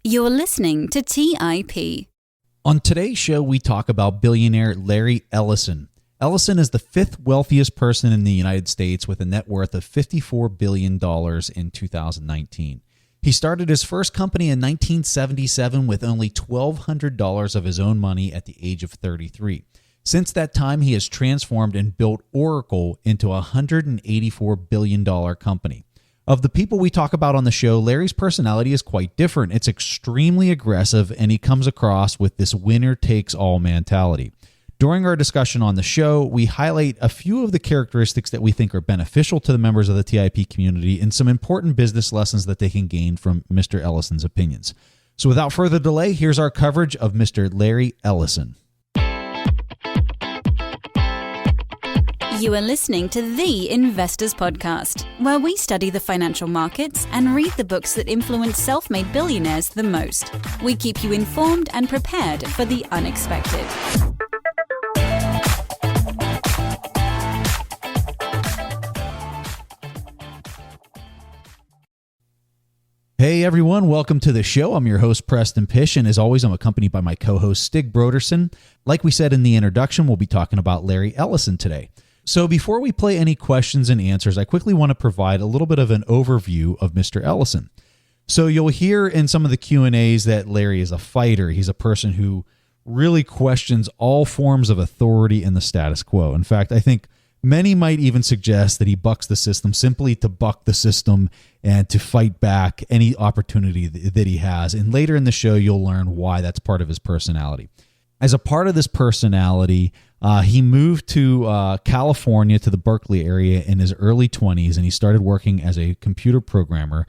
You're listening to TIP. On today's show, we talk about billionaire Larry Ellison. Ellison is the fifth wealthiest person in the United States with a net worth of $54 billion in 2019. He started his first company in 1977 with only $1,200 of his own money at the age of 33. Since that time, he has transformed and built Oracle into a $184 billion company. Of the people we talk about on the show, Larry's personality is quite different. It's extremely aggressive, and he comes across with this winner-takes-all mentality. During our discussion on the show, we highlight a few of the characteristics that we think are beneficial to the members of the TIP community and some important business lessons that they can gain from Mr. Ellison's opinions. So without further delay, here's our coverage of Mr. Larry Ellison. You are listening to The Investors Podcast, where we study the financial markets and read the books that influence self-made billionaires the most. We keep you informed and prepared for the unexpected. Hey everyone, welcome to the show. I'm your host, Preston Pish, and as always, I'm accompanied by my co-host, Stig Broderson. Like we said in the introduction, we'll be talking about Larry Ellison today. So before we play any questions and answers, I quickly want to provide a little bit of an overview of Mr. Ellison. So you'll hear in some of the Q&As that Larry is a fighter. He's a person who really questions all forms of authority and the status quo. In fact, I think many might even suggest that he bucks the system simply to buck the system and to fight back any opportunity that he has. And later in the show, you'll learn why that's part of his personality. As a part of this personality, he moved to California, to the Berkeley area in his early 20s, and he started working as a computer programmer.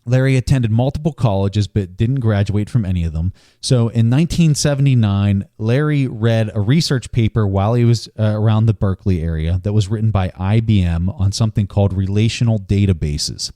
Larry attended multiple colleges but didn't graduate from any of them. So in 1979, Larry read a research paper while he was around the Berkeley area that was written by IBM on something called relational databases.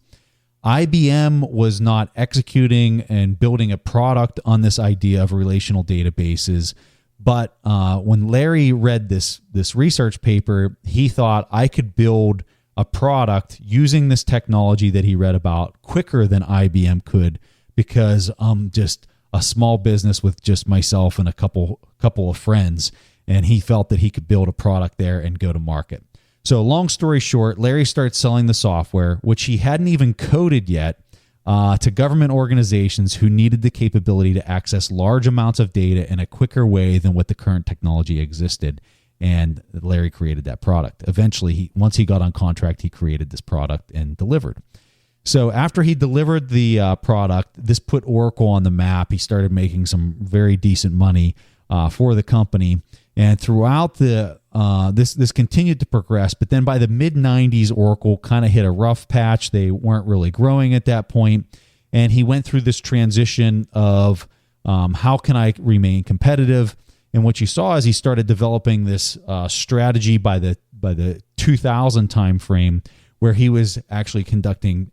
IBM was not executing and building a product on this idea of relational databases. But when Larry read this research paper, he thought, I could build a product using this technology that he read about quicker than IBM could, because I'm just a small business with just myself and a couple of friends. And he felt that he could build a product there and go to market. So long story short, Larry started selling the software, which he hadn't even coded yet, to government organizations who needed the capability to access large amounts of data in a quicker way than what the current technology existed. And Larry created that product. Eventually, once he got on contract, he created this product and delivered. So after he delivered the product, this put Oracle on the map. He started making some very decent money for the company. And throughout this continued to progress, but then by the mid-90s, Oracle kind of hit a rough patch. They weren't really growing at that point, and he went through this transition of how can I remain competitive? And what you saw is he started developing this strategy by the 2000 timeframe, where he was actually conducting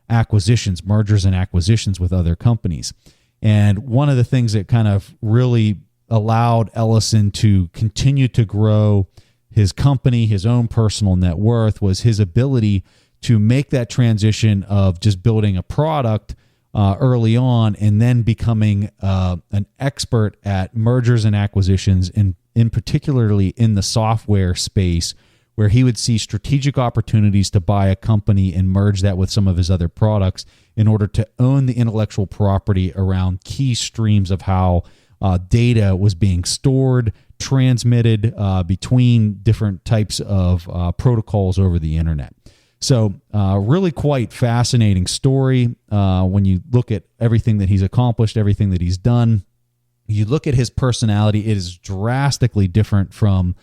acquisitions, mergers and acquisitions with other companies. And one of the things that kind of really allowed Ellison to continue to grow his company, his own personal net worth, was his ability to make that transition of just building a product early on and then becoming an expert at mergers and acquisitions, in particularly in the software space, where he would see strategic opportunities to buy a company and merge that with some of his other products in order to own the intellectual property around key streams of how data was being stored, transmitted between different types of protocols over the internet. So really quite fascinating story when you look at everything that he's accomplished, everything that he's done. You look at his personality, it is drastically different from,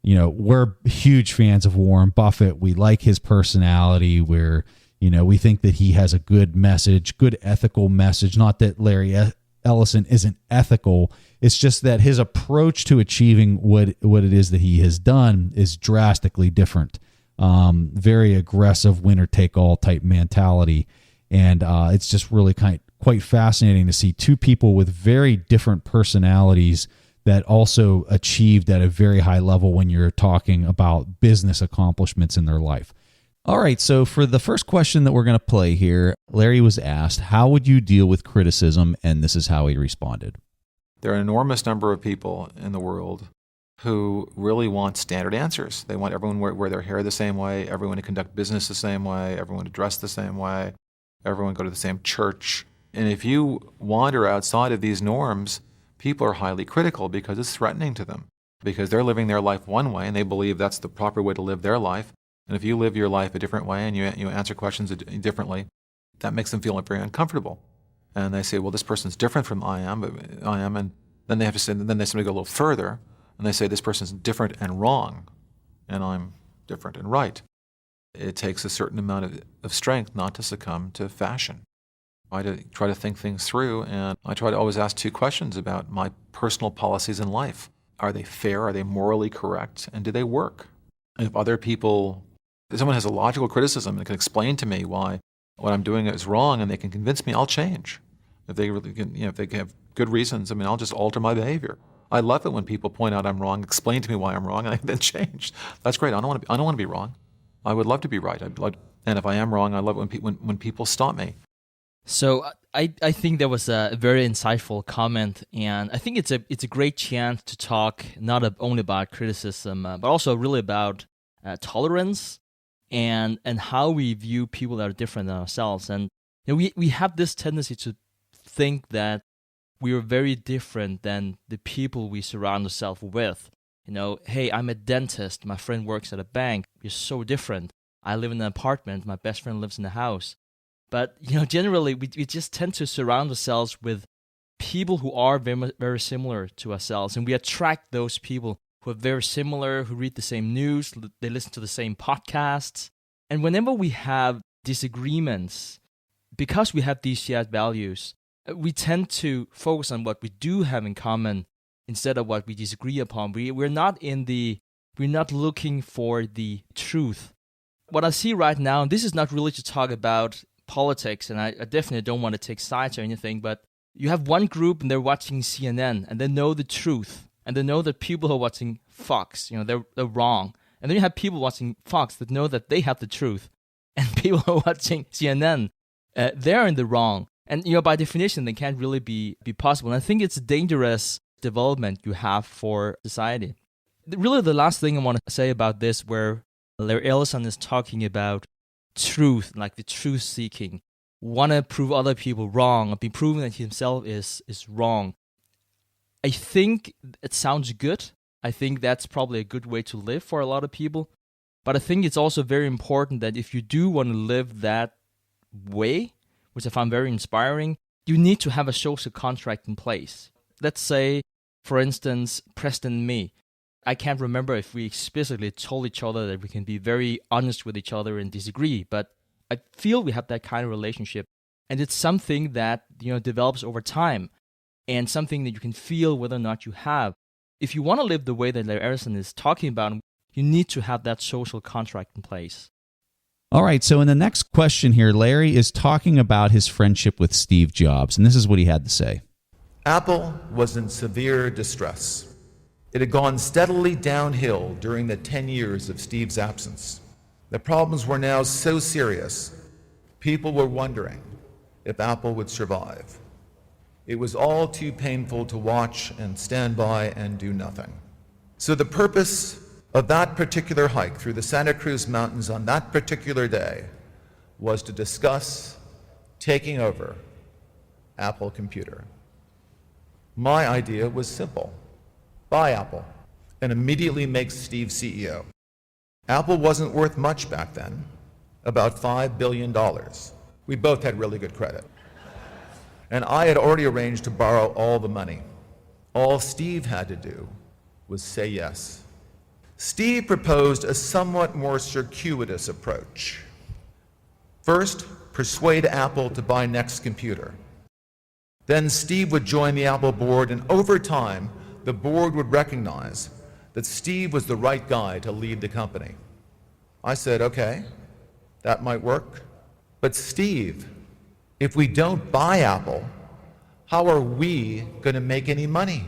we're huge fans of Warren Buffett. We like his personality. We think that he has a good message, good ethical message. Not that Larry Ellison isn't ethical. It's just that his approach to achieving what it is that he has done is drastically different. Very aggressive winner-take-all type mentality. And it's just really quite fascinating to see two people with very different personalities that also achieved at a very high level when you're talking about business accomplishments in their life. All right, so for the first question that we're going to play here, Larry was asked, how would you deal with criticism? And this is how he responded. There are an enormous number of people in the world who really want standard answers. They want everyone to wear their hair the same way, everyone to conduct business the same way, everyone to dress the same way, everyone to go to the same church. And if you wander outside of these norms, people are highly critical because it's threatening to them, because they're living their life one way and they believe that's the proper way to live their life. And if you live your life a different way and you answer questions differently, that makes them feel very uncomfortable. And they say, well, this person's different from I am, and then they have to say, then they simply go a little further, and they say this person's different and wrong, and I'm different and right. It takes a certain amount of strength not to succumb to fashion. I try to think things through, and I try to always ask two questions about my personal policies in life. Are they fair? Are they morally correct? And do they work? And if someone has a logical criticism and can explain to me why what I'm doing is wrong, and they can convince me, I'll change. If they really can, if they have good reasons, I'll just alter my behavior. I love it when people point out I'm wrong, explain to me why I'm wrong, and I then change. That's great. I don't want to be wrong. I would love to be right. And if I am wrong, I love it when people stop me. So I think that was a very insightful comment, and I think it's a great chance to talk not only about criticism, but also really about tolerance and how we view people that are different than ourselves. And we have this tendency to think that we are very different than the people we surround ourselves with. Hey, I'm a dentist. My friend works at a bank. We're so different. I live in an apartment. My best friend lives in a house. But generally, we just tend to surround ourselves with people who are very, very similar to ourselves, and we attract those people who are very similar, who read the same news, they listen to the same podcasts. And whenever we have disagreements, because we have these shared values, we tend to focus on what we do have in common instead of what we disagree upon. We're not looking for the truth. What I see right now, and this is not really to talk about politics, and I definitely don't want to take sides or anything, but you have one group and they're watching CNN and they know the truth, and they know that people who are watching Fox, they're wrong. And then you have people watching Fox that know that they have the truth, and people who are watching CNN, they're in the wrong. And by definition, they can't really be possible. And I think it's a dangerous development you have for society. Really, the last thing I want to say about this, where Larry Ellison is talking about truth, like the truth seeking, want to prove other people wrong, or be proven that himself is wrong. I think it sounds good. I think that's probably a good way to live for a lot of people. But I think it's also very important that if you do want to live that way, which I found very inspiring, you need to have a social contract in place. Let's say, for instance, Preston and me. I can't remember if we explicitly told each other that we can be very honest with each other and disagree, but I feel we have that kind of relationship. And it's something that develops over time, and something that you can feel whether or not you have. If you want to live the way that Larry Ellison is talking about, you need to have that social contract in place. All right, so in the next question here, Larry is talking about his friendship with Steve Jobs, and this is what he had to say. Apple was in severe distress. It had gone steadily downhill during the 10 years of Steve's absence. The problems were now so serious, people were wondering if Apple would survive. It was all too painful to watch and stand by and do nothing. So the purpose of that particular hike through the Santa Cruz Mountains on that particular day was to discuss taking over Apple Computer. My idea was simple. Buy Apple and immediately make Steve CEO. Apple wasn't worth much back then, about $5 billion. We both had really good credit. And I had already arranged to borrow all the money. All Steve had to do was say yes. Steve proposed a somewhat more circuitous approach. First, persuade Apple to buy Next Computer. Then Steve would join the Apple board, and over time, the board would recognize that Steve was the right guy to lead the company. I said, okay, that might work. But Steve, if we don't buy Apple, how are we going to make any money?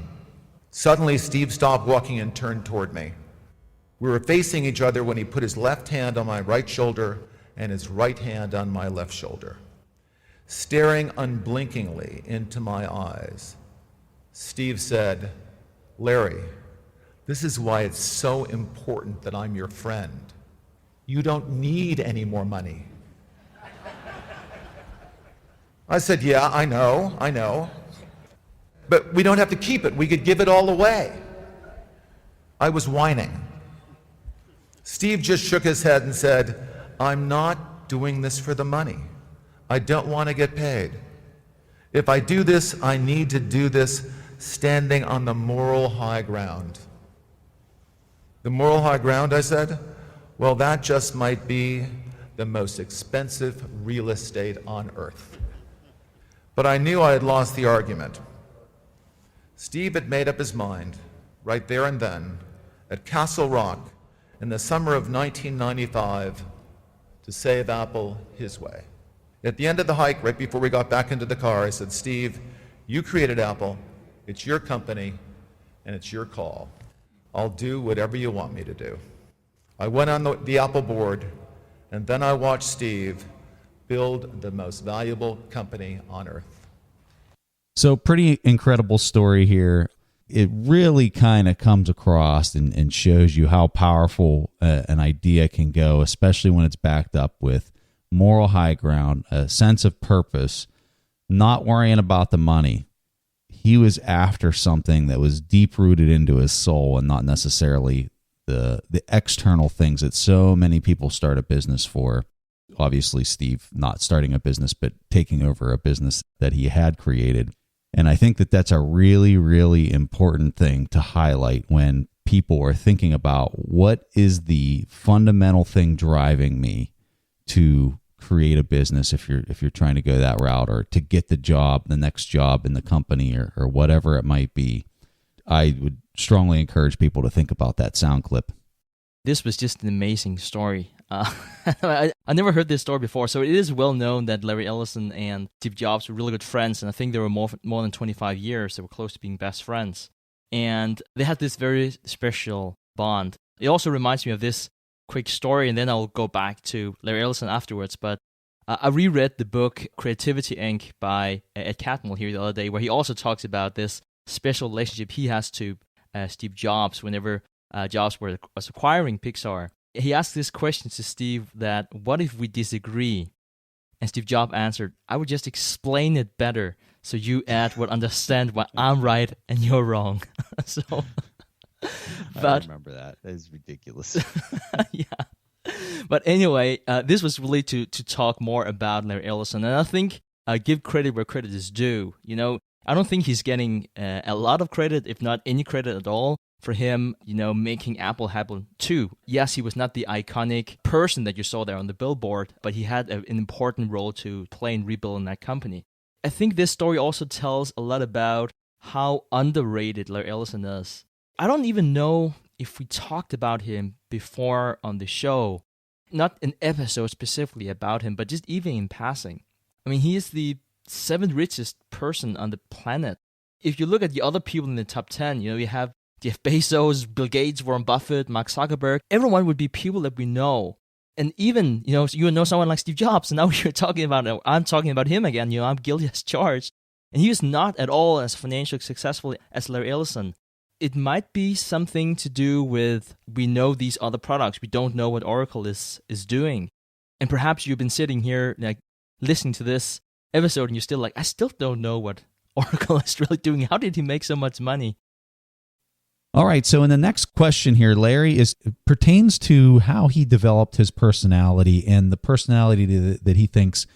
Suddenly, Steve stopped walking and turned toward me. We were facing each other when he put his left hand on my right shoulder and his right hand on my left shoulder. Staring unblinkingly into my eyes, Steve said, "Larry, this is why it's so important that I'm your friend. You don't need any more money." I said, "Yeah, I know. But we don't have to keep it. We could give it all away." I was whining. Steve just shook his head and said, "I'm not doing this for the money. I don't want to get paid. If I do this, I need to do this standing on the moral high ground." "The moral high ground," I said? "Well, that just might be the most expensive real estate on earth." But I knew I had lost the argument. Steve had made up his mind, right there and then, at Castle Rock in the summer of 1995, to save Apple his way. At the end of the hike, right before we got back into the car, I said, "Steve, you created Apple. It's your company, and it's your call. I'll do whatever you want me to do." I went on the Apple board, and then I watched Steve build the most valuable company on earth. So pretty incredible story here. It really kind of comes across and shows you how powerful an idea can go, especially when it's backed up with moral high ground, a sense of purpose, not worrying about the money. He was after something that was deep rooted into his soul and not necessarily the external things that so many people start a business for. Obviously, Steve not starting a business, but taking over a business that he had created. And I think that that's a really, really important thing to highlight when people are thinking about what is the fundamental thing driving me to create a business, if you're trying to go that route, or to get the next job in the company, or whatever it might be. I would strongly encourage people to think about that sound clip. This was just an amazing story. I never heard this story before, so it is well known that Larry Ellison and Steve Jobs were really good friends, and I think they were more than 25 years. They were close to being best friends, and they had this very special bond. It also reminds me of this quick story, and then I'll go back to Larry Ellison afterwards, but I reread the book Creativity Inc. by Ed Catmull here the other day, where he also talks about this special relationship he has to Steve Jobs whenever Jobs was acquiring Pixar. He asked this question to Steve that, what if we disagree? And Steve Jobs answered, "I would just explain it better so you, Ed, would understand why I'm right and you're wrong." So, but I remember that. That is ridiculous. Yeah. But anyway, this was really to talk more about Larry Ellison. And I think give credit where credit is due. You know, I don't think he's getting a lot of credit, if not any credit at all, for him, making Apple happen too. Yes, he was not the iconic person that you saw there on the billboard, but he had an important role to play in rebuilding that company. I think this story also tells a lot about how underrated Larry Ellison is. I don't even know if we talked about him before on the show, not an episode specifically about him, but just even in passing. I mean, he is the 7th richest person on the planet. If you look at the other people in the top 10, you have Jeff Bezos, Bill Gates, Warren Buffett, Mark Zuckerberg. Everyone would be people that we know. And even, you know someone like Steve Jobs, and now I'm talking about him again. I'm guilty as charged. And he is not at all as financially successful as Larry Ellison. It might be something to do with we know these other products. We don't know what Oracle is doing. And perhaps you've been sitting here listening to this episode and you're still like, I still don't know what Oracle is really doing. How did he make so much money? All right, so in the next question here, Larry, pertains to how he developed his personality and the personality that he thinks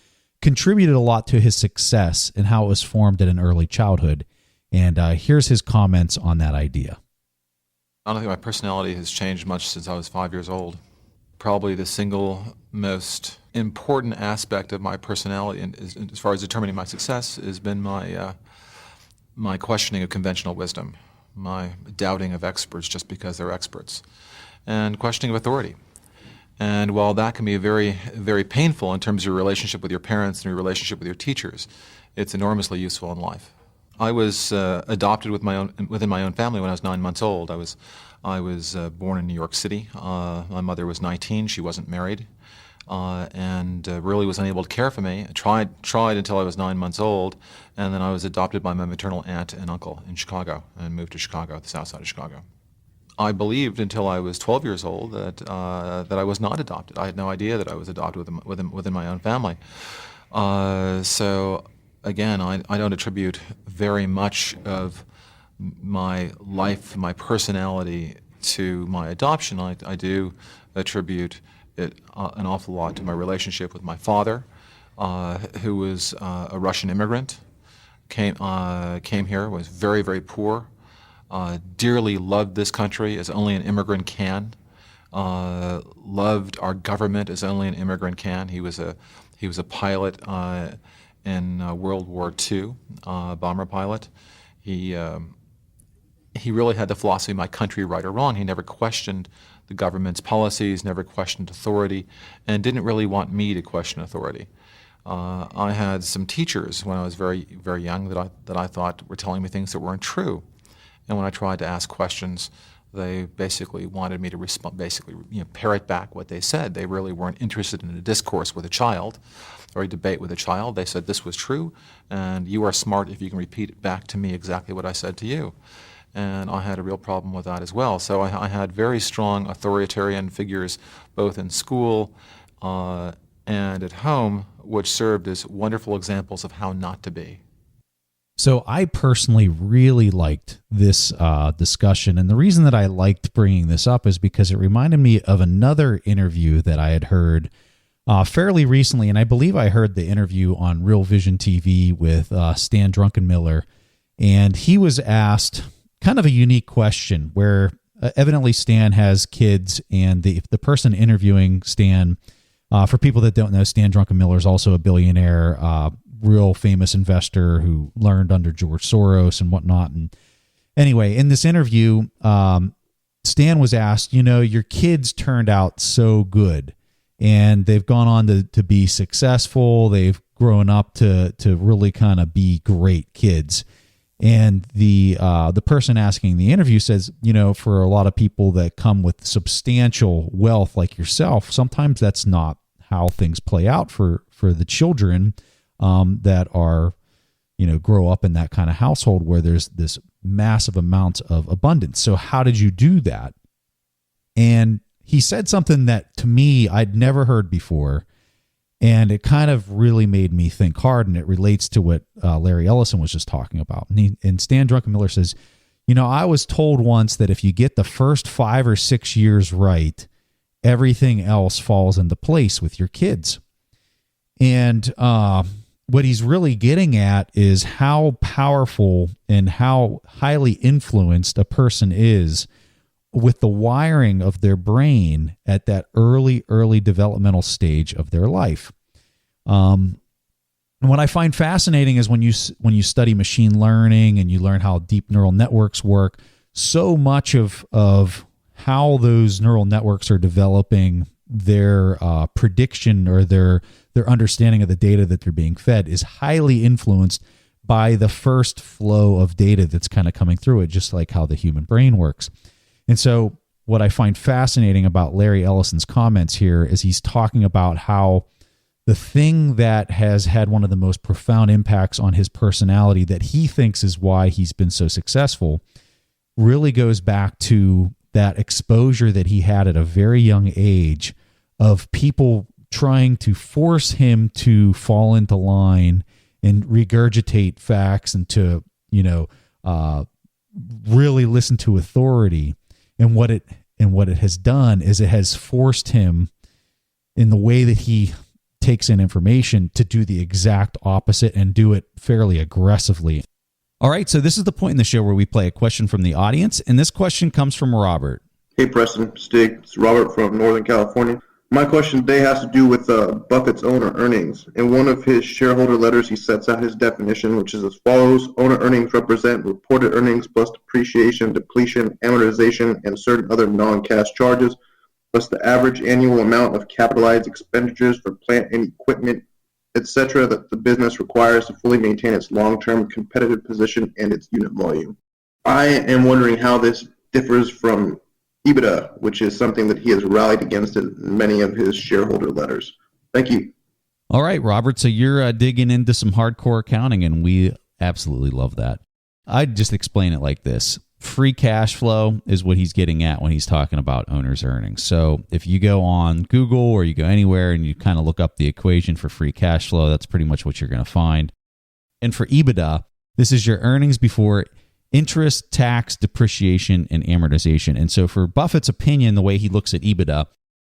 contributed a lot to his success and how it was formed at an early childhood. And here's his comments on that idea. I don't think my personality has changed much since I was 5 years old. Probably the single most important aspect of my personality, and as far as determining my success, has been my questioning of conventional wisdom, my doubting of experts just because they're experts, and questioning of authority. And while that can be very, very painful in terms of your relationship with your parents and your relationship with your teachers, it's enormously useful in life. I was adopted within my own family when I was 9 months old. I was born in New York City. My mother was 19. She wasn't married, and really was unable to care for me. I tried until I was 9 months old, and then I was adopted by my maternal aunt and uncle in Chicago, and moved to Chicago, the south side of Chicago. I believed until I was 12 years old that I was not adopted. I had no idea that I was adopted within my own family. So again, I don't attribute very much of my life, my personality to my adoption. I do attribute it an awful lot to my relationship with my father, who was a Russian immigrant, came here, was very, very poor, dearly loved this country as only an immigrant can, loved our government as only an immigrant can. He was a pilot in World War II, bomber pilot. He really had the philosophy, my country, right or wrong. He never questioned the government's policies, never questioned authority, and didn't really want me to question authority. I had some teachers when I was very, very young that I thought were telling me things that weren't true. And when I tried to ask questions, they basically wanted me to respond, parrot back what they said. They really weren't interested in a discourse with a child or a debate with a child. They said this was true, and you are smart if you can repeat it back to me exactly what I said to you. And I had a real problem with that as well. So I had very strong authoritarian figures both in school and at home, which served as wonderful examples of how not to be. So I personally really liked this discussion, and the reason that I liked bringing this up is because it reminded me of another interview that I had heard fairly recently, and I believe I heard the interview on Real Vision TV with Stan Druckenmiller, and he was asked kind of a unique question where evidently Stan has kids, and the person interviewing Stan, for people that don't know, Stan Druckenmiller is also a billionaire, real famous investor who learned under George Soros and whatnot. And anyway, in this interview, Stan was asked, your kids turned out so good and they've gone on to be successful. They've grown up to really kind of be great kids. And the person asking the interview says, for a lot of people that come with substantial wealth like yourself, sometimes that's not how things play out for the children that are, grow up in that kind of household where there's this massive amount of abundance. So how did you do that? And he said something that to me I'd never heard before, and it kind of really made me think hard, and it relates to what Larry Ellison was just talking about. And Stan Druckenmiller says, I was told once that if you get the first 5 or 6 years right, everything else falls into place with your kids. And what he's really getting at is how powerful and how highly influenced a person is with the wiring of their brain at that early developmental stage of their life. And what I find fascinating is when you study machine learning and you learn how deep neural networks work, so much of how those neural networks are developing their prediction or their understanding of the data that they're being fed is highly influenced by the first flow of data that's kind of coming through it, just like how the human brain works. And so what I find fascinating about Larry Ellison's comments here is he's talking about how the thing that has had one of the most profound impacts on his personality that he thinks is why he's been so successful really goes back to that exposure that he had at a very young age of people trying to force him to fall into line and regurgitate facts and to, really listen to authority. And what it has done is it has forced him in the way that he takes in information to do the exact opposite and do it fairly aggressively. All right, so this is the point in the show where we play a question from the audience, and this question comes from Robert. Hey, Preston, Stig, it's Robert from Northern California. My question today has to do with Buffett's owner earnings. In one of his shareholder letters, he sets out his definition, which is as follows. Owner earnings represent reported earnings plus depreciation, depletion, amortization, and certain other non-cash charges, plus the average annual amount of capitalized expenditures for plant and equipment etc., that the business requires to fully maintain its long-term competitive position and its unit volume. I am wondering how this differs from EBITDA, which is something that he has rallied against in many of his shareholder letters. Thank you. All right, Robert. So you're digging into some hardcore accounting, and we absolutely love that. I'd just explain it like this. Free cash flow is what he's getting at when he's talking about owner's earnings. So if you go on Google or you go anywhere and you kind of look up the equation for free cash flow, that's pretty much what you're going to find. And for EBITDA, this is your earnings before interest, tax, depreciation, and amortization. And so for Buffett's opinion, the way he looks at EBITDA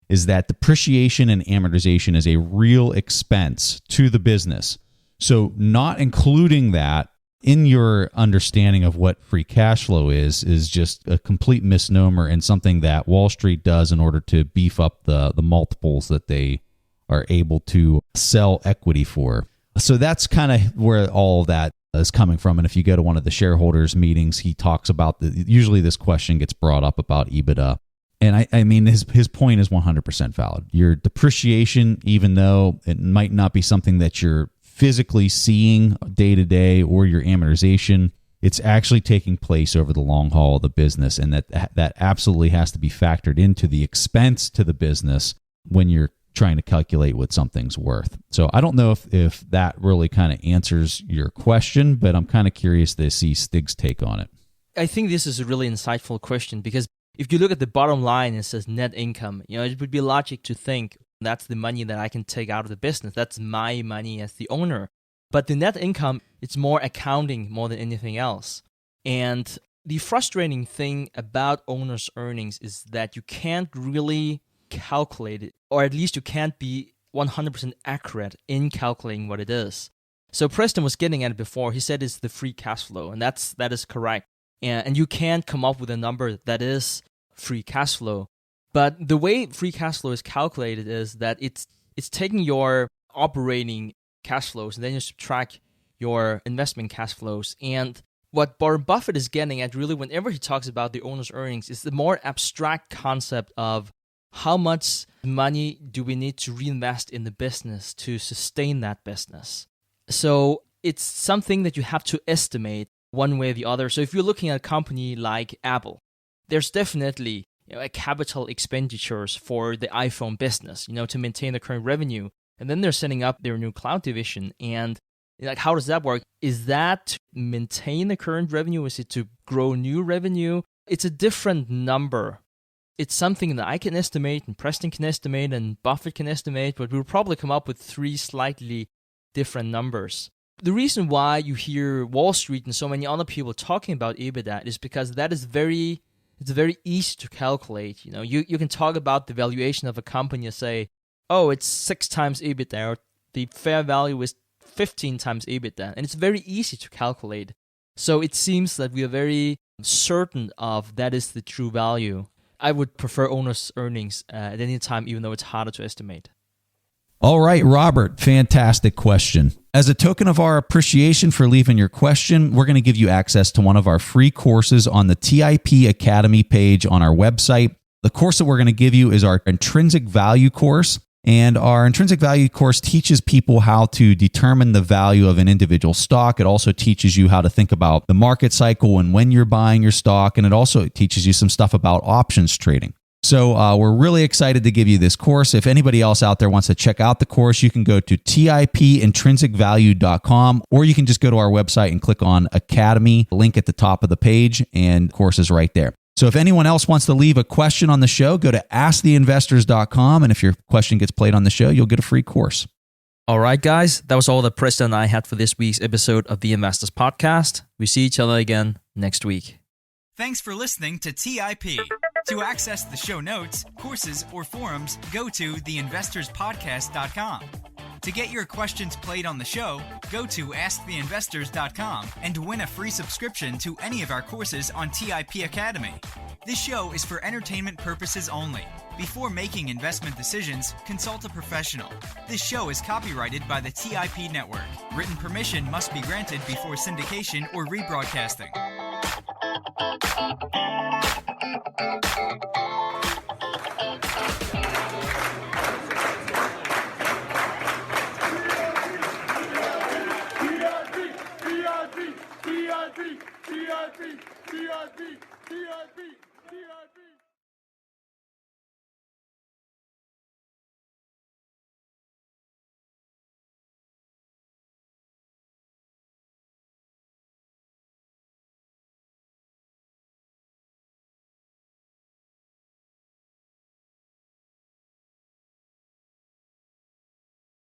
is that depreciation and amortization is a real expense to the business. So not including that in your understanding of what free cash flow is just a complete misnomer and something that Wall Street does in order to beef up the multiples that they are able to sell equity for. So that's kind of where all of that is coming from. And if you go to one of the shareholders meetings, he talks about usually this question gets brought up about EBITDA. And I mean, his point is 100% valid. Your depreciation, even though it might not be something that you're physically seeing day to day, or your amortization, it's actually taking place over the long haul of the business, and that absolutely has to be factored into the expense to the business when you're trying to calculate what something's worth. So I don't know if that really kind of answers your question, but I'm kind of curious to see Stig's take on it. I think this is a really insightful question, because if you look at the bottom line, it says net income. It would be logic to think that's the money that I can take out of the business. That's my money as the owner. But the net income, it's more accounting more than anything else. And the frustrating thing about owner's earnings is that you can't really calculate it, or at least you can't be 100% accurate in calculating what it is. So Preston was getting at it before. He said it's the free cash flow, and that is correct. And you can't come up with a number that is free cash flow. But the way free cash flow is calculated is that it's taking your operating cash flows and then you subtract your investment cash flows. And what Warren Buffett is getting at really whenever he talks about the owner's earnings is the more abstract concept of how much money do we need to reinvest in the business to sustain that business. So it's something that you have to estimate one way or the other. So if you're looking at a company like Apple, there's definitely a capital expenditures for the iPhone business, to maintain the current revenue. And then they're setting up their new cloud division. And how does that work? Is that to maintain the current revenue? Is it to grow new revenue? It's a different number. It's something that I can estimate, and Preston can estimate, and Buffett can estimate, but we'll probably come up with 3 slightly different numbers. The reason why you hear Wall Street and so many other people talking about EBITDA is because that is very easy to calculate. You can talk about the valuation of a company and say, oh, it's 6 times EBITDA, or the fair value is 15 times EBITDA, and it's very easy to calculate. So it seems that we are very certain of that is the true value. I would prefer owner's earnings at any time, even though it's harder to estimate. All right, Robert, fantastic question. As a token of our appreciation for leaving your question, we're going to give you access to one of our free courses on the TIP Academy page on our website. The course that we're going to give you is our Intrinsic Value course. And our Intrinsic Value course teaches people how to determine the value of an individual stock. It also teaches you how to think about the market cycle and when you're buying your stock. And it also teaches you some stuff about options trading. So we're really excited to give you this course. If anybody else out there wants to check out the course, you can go to tipintrinsicvalue.com, or you can just go to our website and click on Academy, link at the top of the page, and the course is right there. So if anyone else wants to leave a question on the show, go to asktheinvestors.com, and if your question gets played on the show, you'll get a free course. All right, guys, that was all that Preston and I had for this week's episode of the Investors Podcast. We see each other again next week. Thanks for listening to TIP. To access the show notes, courses, or forums, go to theinvestorspodcast.com. To get your questions played on the show, go to asktheinvestors.com and win a free subscription to any of our courses on TIP Academy. This show is for entertainment purposes only. Before making investment decisions, consult a professional. This show is copyrighted by the TIP Network. Written permission must be granted before syndication or rebroadcasting. TIP, TIP, TIP, TIP, TIP.